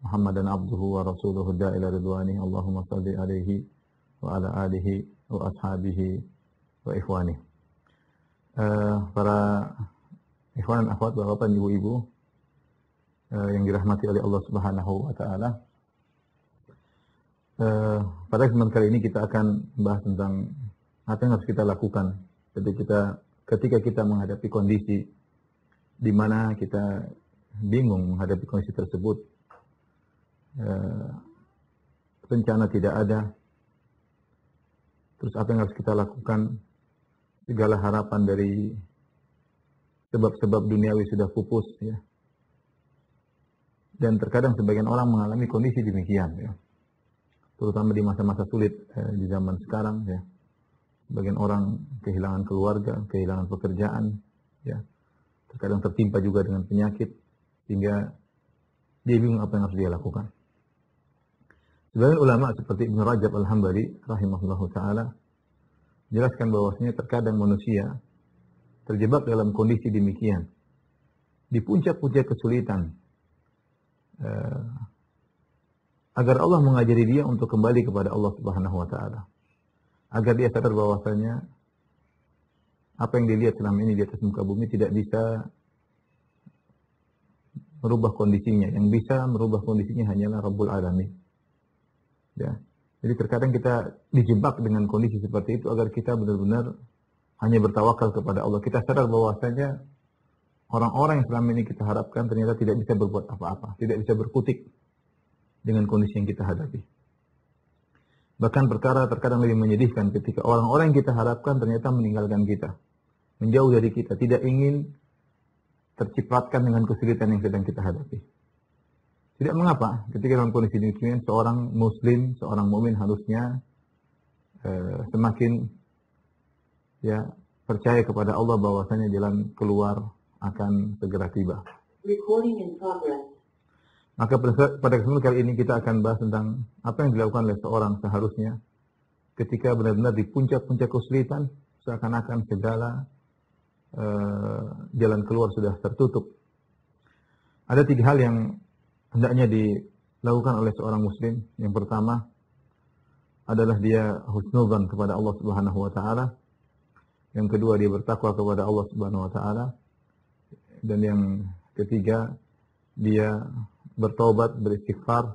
Muhammadan abduhu wa rasuluhu da'ila ridwani. Allahumma salli alaihi wa ala alihi wa ashabihi wa ikhwani. Para ikhwan dan akhwat, bapak-bapak, ibu-ibu yang dirahmati oleh Allah Subhanahu wa taala. Pada kesempatan kali ini kita akan membahas tentang apa yang harus kita lakukan ketika kita menghadapi kondisi di mana kita bingung menghadapi kondisi tersebut. Rencana tidak ada. Terus apa yang harus kita lakukan? Segala harapan dari sebab-sebab duniawi sudah pupus, ya. Dan terkadang sebagian orang mengalami kondisi demikian, ya. Terutama di masa-masa sulit di zaman sekarang, ya. Sebagian orang kehilangan keluarga, kehilangan pekerjaan, ya. Terkadang tertimpa juga dengan penyakit, sehingga dia bingung apa yang harus dia lakukan. Sebagian ulama seperti Ibnu Rajab Al-Hambali rahimahullahu taala jelaskan bahwasanya terkadang manusia terjebak dalam kondisi demikian. Di puncak-puncak kesulitan, agar Allah mengajari dia untuk kembali kepada Allah Subhanahu wa taala. Agar dia sadar bahwasanya apa yang dilihat selama ini di atas muka bumi tidak bisa merubah kondisinya. Yang bisa merubah kondisinya hanyalah Rabbul Alamin. Ya. Jadi terkadang kita dijebak dengan kondisi seperti itu agar kita benar-benar hanya bertawakal kepada Allah. Kita sadar bahwasanya orang-orang yang selama ini kita harapkan ternyata tidak bisa berbuat apa-apa, tidak bisa berkutik dengan kondisi yang kita hadapi. Bahkan perkara terkadang lebih menyedihkan ketika orang-orang yang kita harapkan ternyata meninggalkan kita, menjauh dari kita, tidak ingin tercipratkan dengan kesulitan yang sedang kita hadapi. Tidak mengapa ketika dalam kondisi demikian seorang muslim, seorang mukmin harusnya semakin percaya kepada Allah bahwasanya jalan keluar akan segera tiba. Recording in progress. Maka pada kesempatan kali ini kita akan bahas tentang apa yang dilakukan oleh seorang seharusnya ketika benar-benar di puncak-puncak kesulitan, seakan-akan segala jalan keluar sudah tertutup. Ada 3 hal yang hendaknya dilakukan oleh seorang muslim. Yang pertama adalah dia husnudzan kepada Allah Subhanahu wa taala. Yang kedua dia bertakwa kepada Allah Subhanahu wa taala. Dan yang ketiga dia bertobat, beristighfar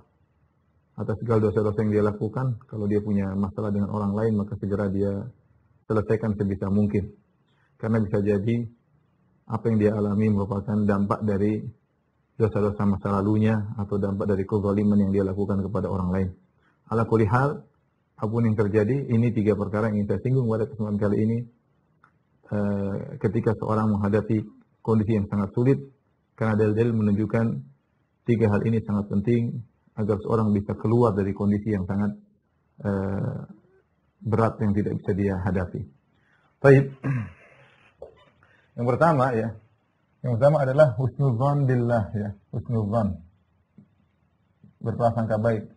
atas segala dosa-dosa yang dia lakukan. Kalau dia punya masalah dengan orang lain, maka segera dia selesaikan sebisa mungkin. Karena bisa jadi apa yang dia alami merupakan dampak dari dosa-dosa masa lalunya atau dampak dari kezaliman yang dia lakukan kepada orang lain. Ala kulli hal, apapun yang terjadi, ini 3 perkara yang ingin saya singgung pada kesempatan kali ini. Ketika seorang menghadapi kondisi yang sangat sulit, karena dalil-dalil menunjukkan 3 hal ini sangat penting agar seorang bisa keluar dari kondisi yang sangat berat yang tidak bisa dia hadapi. Baik. Yang pertama adalah husnudzan billah, ya, husnudzan. Berprasangka baik.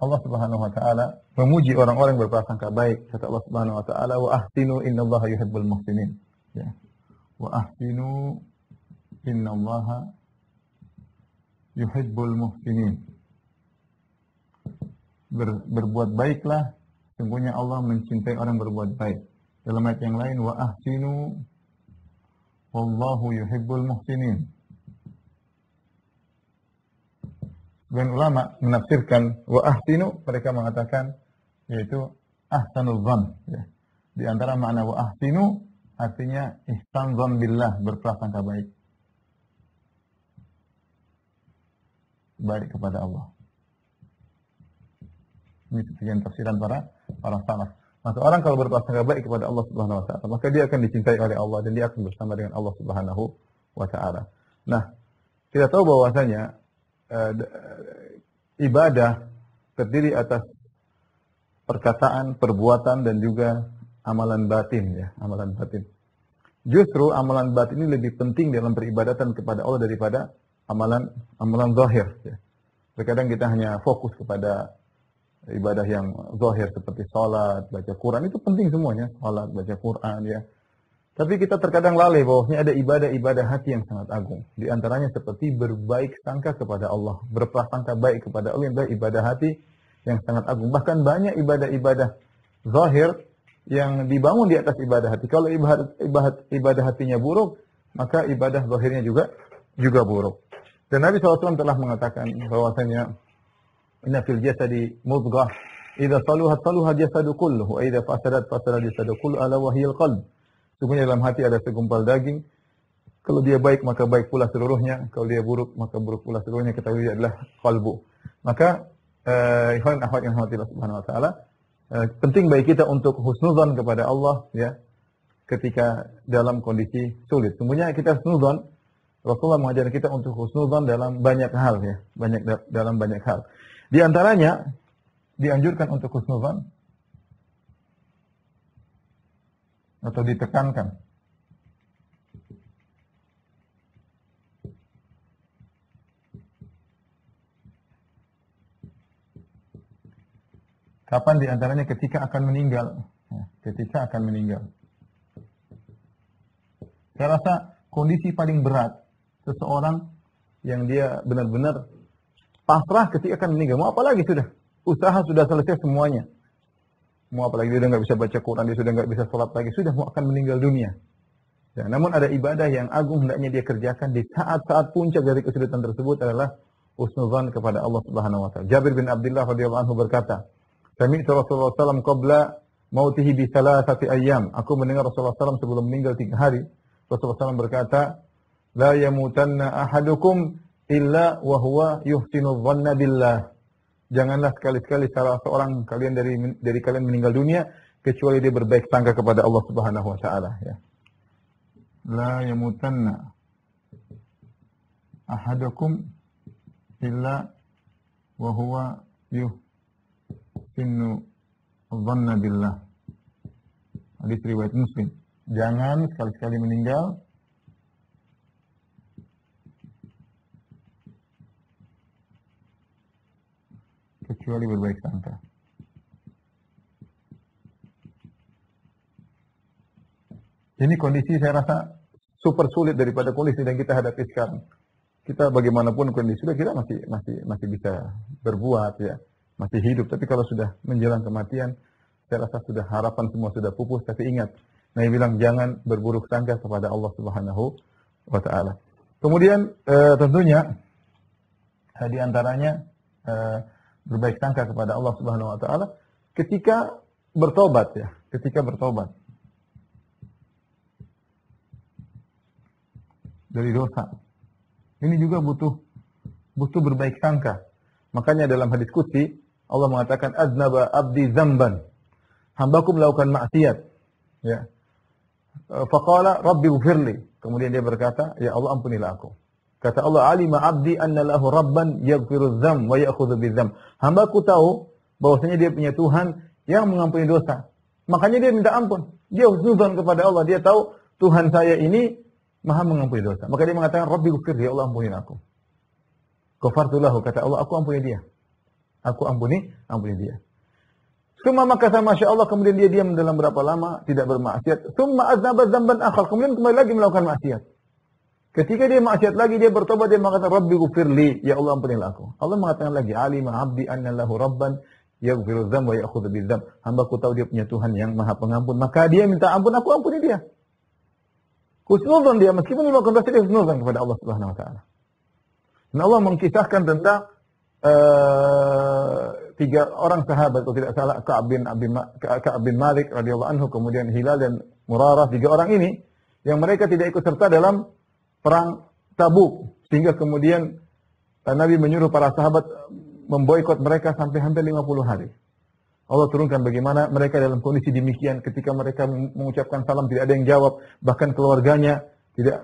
Allah Subhanahu wa taala memuji orang-orang yang berprasangka baik. Kata Allah Subhanahu wa taala, "Wa ahsinu innallaha yuhibbul muhsinin." Ya. Wa ahsinu innallaha yuhibbul muhsinin. Berbuat baiklah, sungguhnya Allah mencintai orang berbuat baik. Dalam ayat yang lain, wa ahsinu wallahu yuhibbul muhsinin. Dan ulama menafsirkan wa ahsinu, mereka mengatakan yaitu ahsanul dzan, ya. Di antara makna wa ahsinu artinya ihsan dzan billah, berprasangka baik. Baik kepada Allah. Ini sebagian tafsiran para salaf. Maka orang kalau berprasangka baik kepada Allah Subhanahu wa taala, maka dia akan dicintai oleh Allah dan dia akan bersama dengan Allah Subhanahu wa taala. Nah, kita tahu bahwasanya ibadah terdiri atas perkataan, perbuatan dan juga amalan batin, ya, amalan batin. Justru amalan batin ini lebih penting dalam peribadatan kepada Allah daripada amalan zahir, ya. Terkadang kita hanya fokus kepada ibadah yang zahir seperti salat, baca Quran itu penting semuanya, salat, baca Quran ya. Tapi kita terkadang lalai bahwasanya ada ibadah-ibadah hati yang sangat agung. Di antaranya seperti berbaik sangka kepada Allah, berprasangka baik kepada Allah, yang ibadah hati yang sangat agung. Bahkan banyak ibadah-ibadah zahir yang dibangun di atas ibadah hati. Kalau ibadah hatinya buruk, maka ibadah zahirnya juga buruk. Dan Nabi SAW telah mengatakan bahwasanya inna fil jasadi mudghah idza saluhat saluha jasadu kulluhu wa idza fasadat fasada jasadu kulluhu ala wahyil qalb. Sungguhnya dalam hati ada segumpal daging. Kalau dia baik maka baik pula seluruhnya, kalau dia buruk maka buruk pula seluruhnya. Ketahui dia adalah qalbu. Maka ikhwan akhwat yang dirahmati Allah Subhanahu wa taala, penting bagi kita untuk husnuzan kepada Allah ya ketika dalam kondisi sulit. Sungguhnya kita husnuzan, Rasulullah mengajarkan kita untuk husnuzan dalam banyak hal ya, dalam banyak hal. Di antaranya dianjurkan untuk husnuzan atau ditekankan kapan di antaranya ketika akan meninggal ya, ketika akan meninggal. Saya rasa kondisi paling berat seseorang yang dia benar-benar pasrah ketika akan meninggal. Mau apa lagi sudah? Usaha sudah selesai semuanya. Mau apa lagi? Dia sudah nggak bisa baca Quran, dia sudah nggak bisa sholat lagi. Sudah mau akan meninggal dunia. Ya, namun ada ibadah yang agung hendaknya dia kerjakan di saat-saat puncak dari kesulitan tersebut adalah husnuzan kepada Allah Subhanahu wa taala. Jabir bin Abdullah radhiyallahu anhu berkata, "Sami'tu Rasulullah SAW qabla mautihi bi thalathati ayyam." Aku mendengar Rasulullah SAW sebelum meninggal 3 hari. Rasulullah SAW berkata, "La yamutanna ahadukum illa wa huwa yuhsinu dhanna billah." Janganlah sekali-sekali salah seorang kalian dari kalian meninggal dunia kecuali dia berbaik sangka kepada Allah Subhanahu wa taala ya. La yamutanna ahadukum illa wa huwa yuhsinu dhanna billah. Hadis riwayat Muslim. Jangan sekali-sekali meninggal kecuali berbaik sangka. Ini kondisi saya rasa super sulit daripada kondisi yang kita hadapi sekarang. Kita bagaimanapun kondisi kita masih bisa berbuat ya, masih hidup. Tapi kalau sudah menjelang kematian, saya rasa sudah harapan semua sudah pupus. Tapi ingat, Nabi bilang jangan berburuk sangka kepada Allah Subhanahu wa taala. Kemudian tentunya di antaranya berbaik sangka kepada Allah Subhanahu wa taala ketika bertobat ya, ketika bertobat dari dosa. Ini juga butuh berbaik sangka. Makanya dalam hadis qudsi Allah mengatakan aznaba abdi dzamban. Hambaku melakukan maksiat ya. Faqala rabbi ighfirli. Kemudian dia berkata, ya Allah ampunilah aku. Kata Allah, alima abdi anna lahu rabban yaghfiru dzam wa ya'khudhu bidzam. Hambaku tahu bahwasanya dia punya Tuhan yang mengampuni dosa. Makanya dia minta ampun. Dia husnuzan kepada Allah. Dia tahu Tuhan saya ini Maha mengampuni dosa. Maka dia mengatakan, Rabbi ghfirli, ya Allah ampuni aku. Ghafartu lahu, kata Allah, aku ampuni dia. Aku ampuni dia. Summa makasa masya Allah, kemudian dia diam dalam berapa lama tidak bermaksiat. Summa aznaba dzamban akhar, kemudian kembali lagi melakukan maksiat. Ketika dia maksiat lagi, dia bertobat, dia mengatakan, Rabbi ghfirli, ya Allah ampunilah aku. Allah mengatakan lagi, alima abdi anna lahu rabban yaghfiru dzam wa ya'khudhu bidzam. Hambaku tahu dia punya Tuhan yang Maha Pengampun, maka dia minta ampun, aku ampuni dia. Husnuzan dia, meskipun dia melakukan dosa, dia husnuzan kepada Allah Subhanahu wa taala. Dan Allah mengkisahkan tentang 3 orang sahabat, kalau tidak salah, Ka'ab bin Malik radhiyallahu anhu, kemudian Hilal dan Murarah, 3 orang ini yang mereka tidak ikut serta dalam perang Tabuk, sehingga kemudian Nabi menyuruh para sahabat memboikot mereka sampai hampir 50 hari. Allah turunkan bagaimana mereka dalam kondisi demikian, ketika mereka mengucapkan salam tidak ada yang jawab, bahkan keluarganya,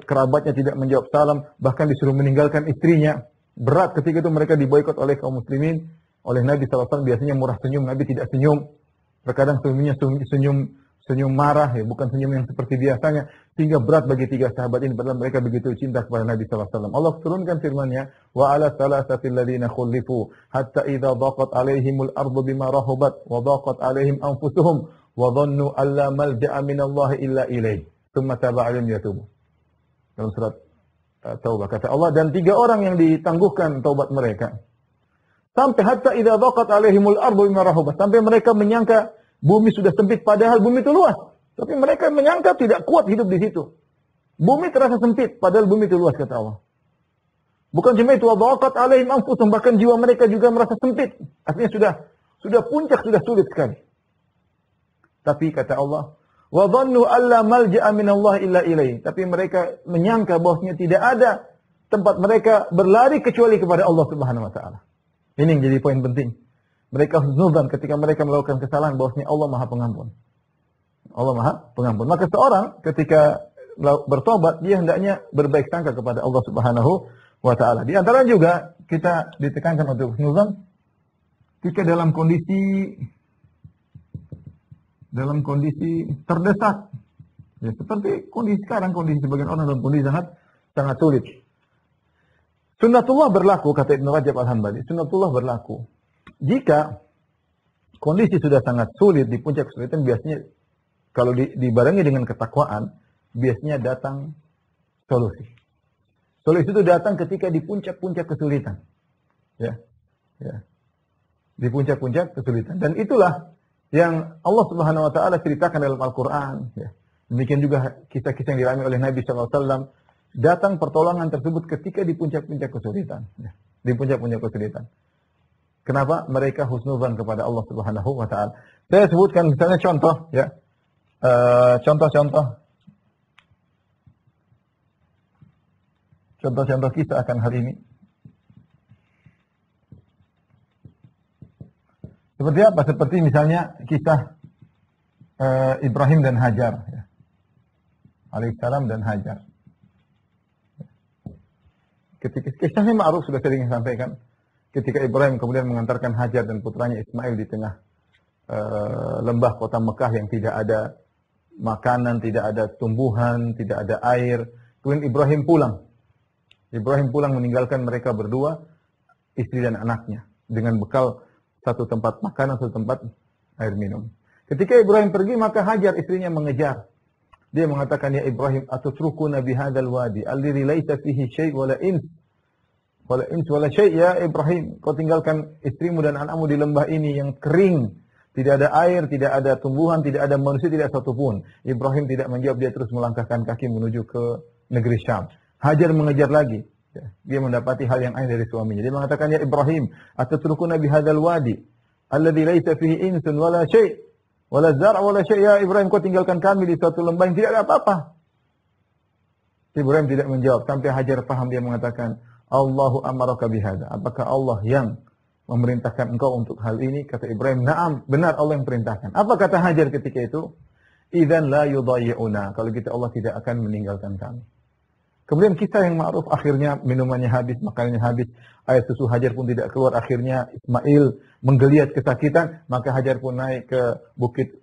kerabatnya tidak menjawab salam, bahkan disuruh meninggalkan istrinya. Berat ketika itu mereka diboikot oleh kaum muslimin, oleh Nabi SAW. Biasanya murah senyum, Nabi tidak senyum. Terkadang senyumnya senyum marah, ya, bukan senyum yang seperti biasanya, sehingga berat bagi tiga sahabat ini, padahal mereka begitu cinta kepada Nabi SAW. Allah turunkan firman-Nya, wa ala thalathati alladziina khulifu hatta idza dhaqat 'alaihimul ardu bima rahabat wa dhaqat 'alaihim anfusuhum wa dhannu alla malja'a minallahi illa ilaihi tsumma taba 'alaihim yatubu. Dalam surat Taubah kata Allah, dan tiga orang yang ditangguhkan taubat mereka. Sampai hatta idza dhaqat 'alaihimul ardu bima rahabat, sampai mereka menyangka bumi sudah sempit, padahal bumi itu luas. Tapi mereka menyangka tidak kuat hidup di situ. Bumi terasa sempit, padahal bumi itu luas, kata Allah. Bukan cuma itu, wadaqat alaihim anfusuhum, bahkan jiwa mereka juga merasa sempit. Artinya sudah puncak, sudah sulit sekali. Tapi kata Allah, wa dhannu alla malja'a minallahi illa ilaihi. Tapi mereka menyangka bahwasanya tidak ada tempat mereka berlari kecuali kepada Allah Subhanahu wa taala. Ini yang jadi poin penting. Mereka husnudzan ketika mereka melakukan kesalahan bahwasanya Allah Maha Pengampun. Allah Maha Pengampun. Maka seorang ketika bertobat, dia hendaknya berbaik sangka kepada Allah Subhanahu wa taala. Di antara juga kita ditekankan untuk husnudzan ketika dalam kondisi terdesak. Ya, seperti kondisi sekarang, kondisi sebagian orang dalam kondisi sangat sulit. Sunnatullah berlaku, kata Ibnu Rajab Al-Hambali. Sunnatullah berlaku. Jika kondisi sudah sangat sulit, di puncak kesulitan, biasanya kalau dibarengi dengan ketakwaan, biasanya datang solusi. Solusi itu datang ketika di puncak-puncak kesulitan. Ya. Di puncak-puncak kesulitan. Dan itulah yang Allah Subhanahu wa taala ceritakan dalam Al-Qur'an, ya. Demikian juga kisah-kisah yang dialami oleh Nabi SAW. Datang pertolongan tersebut ketika di puncak-puncak kesulitan, ya. Di puncak-puncak kesulitan. Kenapa? Mereka husnudzan kepada Allah Subhanahu wa taala. Saya sebutkan misalnya contoh, ya. Contoh-contoh kisah akan hal ini. Seperti apa? Seperti misalnya kisah Ibrahim dan Hajar, ya. Alaihissalam dan Hajar. Ketika kisahnya ma'ruf, sudah sering sampaikan. Ketika Ibrahim kemudian mengantarkan Hajar dan putranya Ismail di tengah lembah kota Mekah yang tidak ada makanan, tidak ada tumbuhan, tidak ada air. Kemudian Ibrahim pulang meninggalkan mereka berdua, istri dan anaknya, dengan bekal satu tempat makanan, satu tempat air minum. Ketika Ibrahim pergi, maka Hajar istrinya mengejar. Dia mengatakan, ya Ibrahim, atutrukuna bihadzal wadi alladhi laisa fihi syai' wala ins wala syai'. Ya Ibrahim, kau tinggalkan istrimu dan anakmu di lembah ini yang kering. Tidak ada air, tidak ada tumbuhan, tidak ada manusia, tidak satupun. Ibrahim tidak menjawab, dia terus melangkahkan kaki menuju ke negeri Syam. Hajar mengejar lagi. Dia mendapati hal yang aneh dari suaminya. Dia mengatakan, ya Ibrahim, atatrukuna bihadzal wadi alladzi laisa fihi insun wala syai' wala zar' wala syai'. Ya Ibrahim, kau tinggalkan kami di suatu lembah yang tidak ada apa-apa. Ibrahim tidak menjawab sampai Hajar paham. Dia mengatakan, Allahu amaraka bihadza. Apakah Allah yang memerintahkan engkau untuk hal ini? Kata Ibrahim, na'am, benar Allah yang perintahkan. Apa kata Hajar ketika itu? Idzan la yudayyi'una. Kalau gitu Allah tidak akan meninggalkan kami. Kemudian kisah yang ma'ruf, akhirnya minumannya habis, makanannya habis, air susu Hajar pun tidak keluar. Akhirnya Ismail menggeliat kesakitan, maka Hajar pun naik ke bukit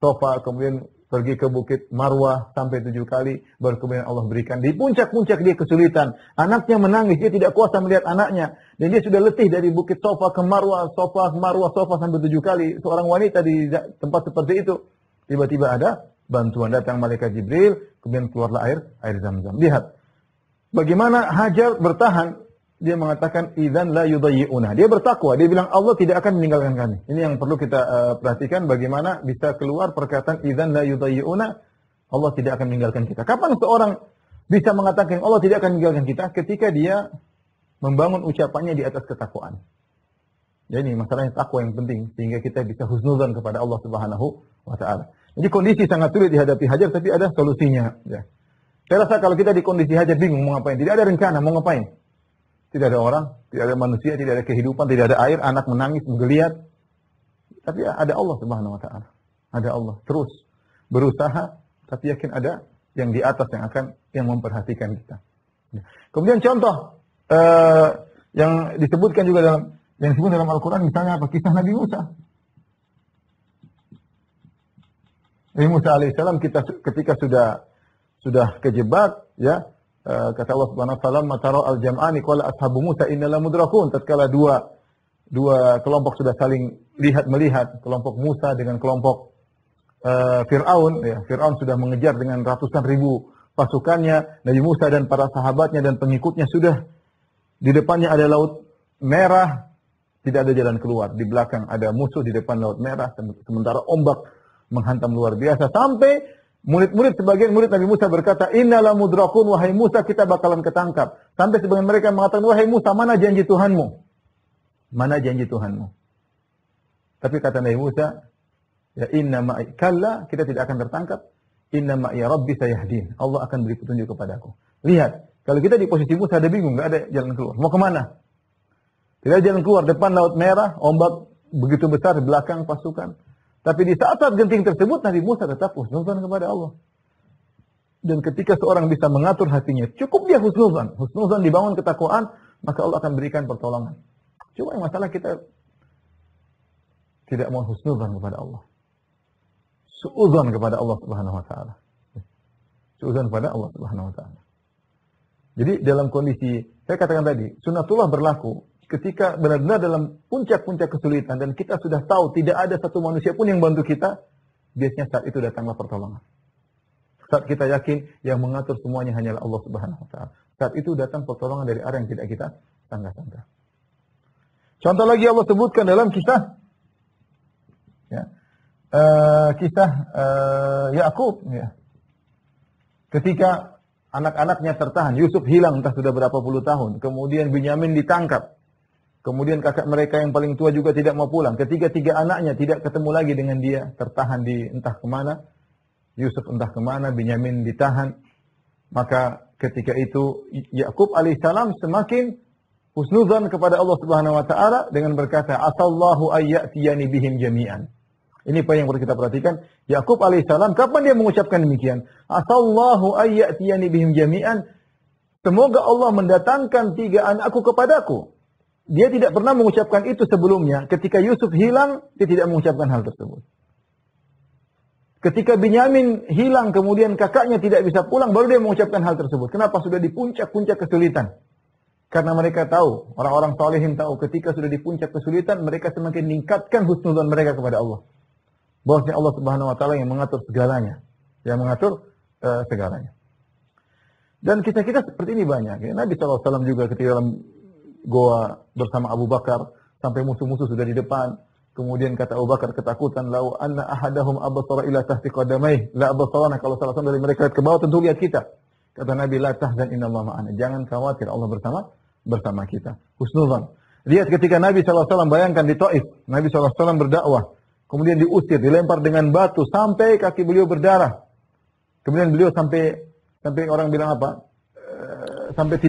Sofa, kemudian pergi ke bukit Marwah sampai 7 kali, baru kemudian Allah berikan. Di puncak-puncak dia kesulitan, anaknya menangis, dia tidak kuasa melihat anaknya, dan dia sudah letih dari bukit Sofa ke Marwah, Sofa ke Marwah, Sofa sampai 7 kali. Seorang wanita di tempat seperti itu, tiba-tiba ada bantuan, datang malaikat Jibril, kemudian keluarlah air Zam-Zam. Lihat bagaimana Hajar bertahan. Dia mengatakan, idzan la yudayyi'una. Dia bertakwa, dia bilang Allah tidak akan meninggalkan kami. Ini yang perlu kita perhatikan, bagaimana bisa keluar perkataan idzan la yudayyi'una, Allah tidak akan meninggalkan kita. Kapan seorang bisa mengatakan Allah tidak akan meninggalkan kita? Ketika dia membangun ucapannya di atas ketakwaan. Jadi masalahnya takwa yang penting, sehingga kita bisa husnudzan kepada Allah Subhanahu wa taala. Jadi kondisi sangat sulit dihadapi Hajar, tapi ada solusinya, ya. Saya rasa kalau kita di kondisi Hajar bingung mau ngapain, tidak ada rencana mau ngapain. Tidak ada orang, tidak ada manusia, tidak ada kehidupan, tidak ada air, anak menangis, menggeliat. Tapi ada Allah Subhanahu wa taala. Ada Allah. Terus berusaha, tapi yakin ada yang di atas yang memperhatikan kita. Kemudian contoh yang disebutkan juga disebut dalam Al-Qur'an, misalnya apa? Kisah Nabi Musa. Nabi Musa alaihissalam ketika sudah kejebak, ya, kata Allah Subhanahu wa taala, "Matara al-jam'ani qala ashabu Musa innal mudrakun." Tatkala dua kelompok sudah saling melihat, kelompok Musa dengan kelompok Fir'aun, ya, Fir'aun sudah mengejar dengan ratusan ribu pasukannya, Nabi Musa dan para sahabatnya dan pengikutnya sudah di depannya ada laut merah, tidak ada jalan keluar. Di belakang ada musuh, di depan laut merah, sementara ombak menghantam luar biasa sampai sebagian murid Nabi Musa berkata, "Innala mudrakun, wahai Musa, kita bakalan ketangkap." Sampai sebagian mereka mengatakan, "Wahai Musa, mana janji Tuhanmu? Mana janji Tuhanmu?" Tapi kata Nabi Musa, "Ya inna ma'i kalla, kita tidak akan tertangkap. Inna ma'i rabbi sayahdin." Allah akan beri petunjuk kepadaku. Lihat, kalau kita di posisi Musa ada bingung, enggak ada jalan keluar. Mau kemana? Tidak ada jalan keluar, depan laut merah, ombak begitu besar, belakang pasukan. Tapi di saat-saat genting tersebut, Nabi Musa tetap husnuzan kepada Allah. Dan ketika seorang bisa mengatur hatinya, cukup dia husnuzan. Husnuzan dibangun ketakwaan, maka Allah akan berikan pertolongan. Cuma yang masalah kita tidak mau husnuzan kepada Allah. Su'udzan kepada Allah Subhanahu wa taala. Su'udzan kepada Allah Subhanahu wa taala. Jadi dalam kondisi, saya katakan tadi, sunnatullah berlaku ketika benar-benar dalam puncak-puncak kesulitan dan kita sudah tahu tidak ada satu manusia pun yang bantu kita, biasanya saat itu datanglah pertolongan. Saat kita yakin yang mengatur semuanya hanyalah Allah Subhanahu wa taala. Saat itu datang pertolongan dari arah yang tidak kita sangka-sangka. Contoh lagi Allah sebutkan dalam kisah Yakub, ya. Ketika anak-anaknya tertahan, Yusuf hilang entah sudah berapa puluh tahun, kemudian Binyamin ditangkap. Kemudian kakak mereka yang paling tua juga tidak mau pulang. Ketiga anaknya tidak ketemu lagi dengan dia, tertahan di entah kemana. Yusuf entah kemana, Binyamin ditahan. Maka ketika itu Yakub alaihissalam semakin husnuzan kepada Allah Subhanahu wa taala dengan berkata, "Asallahu ayyatiyani bihim jami'an." Ini apa yang perlu kita perhatikan. Yakub alaihissalam kapan dia mengucapkan demikian? Asallahu ayyatiyani bihim jami'an. Semoga Allah mendatangkan 3 anakku kepadaku. Dia tidak pernah mengucapkan itu sebelumnya. Ketika Yusuf hilang, dia tidak mengucapkan hal tersebut. Ketika Binyamin hilang, kemudian kakaknya tidak bisa pulang, baru dia mengucapkan hal tersebut. Kenapa? Sudah di puncak-puncak kesulitan. Karena mereka tahu, orang-orang salihin tahu, ketika sudah di puncak kesulitan, mereka semakin meningkatkan husnuzan mereka kepada Allah. Bahwasanya Allah Subhanahu wa taala yang mengatur segalanya, yang mengatur segalanya. Dan kisah-kisah seperti ini banyak. Ya. Nabi SAW juga ketika dalam goa bersama Abu Bakar sampai musuh-musuh sudah di depan. Kemudian kata Abu Bakar ketakutan, "Lau anna ahadahum absara ila tahti qadamai la absarana." Kalau salah satu dari mereka lihat ke bawah tentu lihat kita. Kata Nabi, "La tahzan innallaha ma'ana." Jangan khawatir, Allah bersama kita. Husnuzan. Lihat ketika Nabi SAW bayangkan di Taif, Nabi SAW berdakwah. Kemudian diusir, dilempar dengan batu sampai kaki beliau berdarah. Kemudian beliau sampai orang bilang apa? Sampai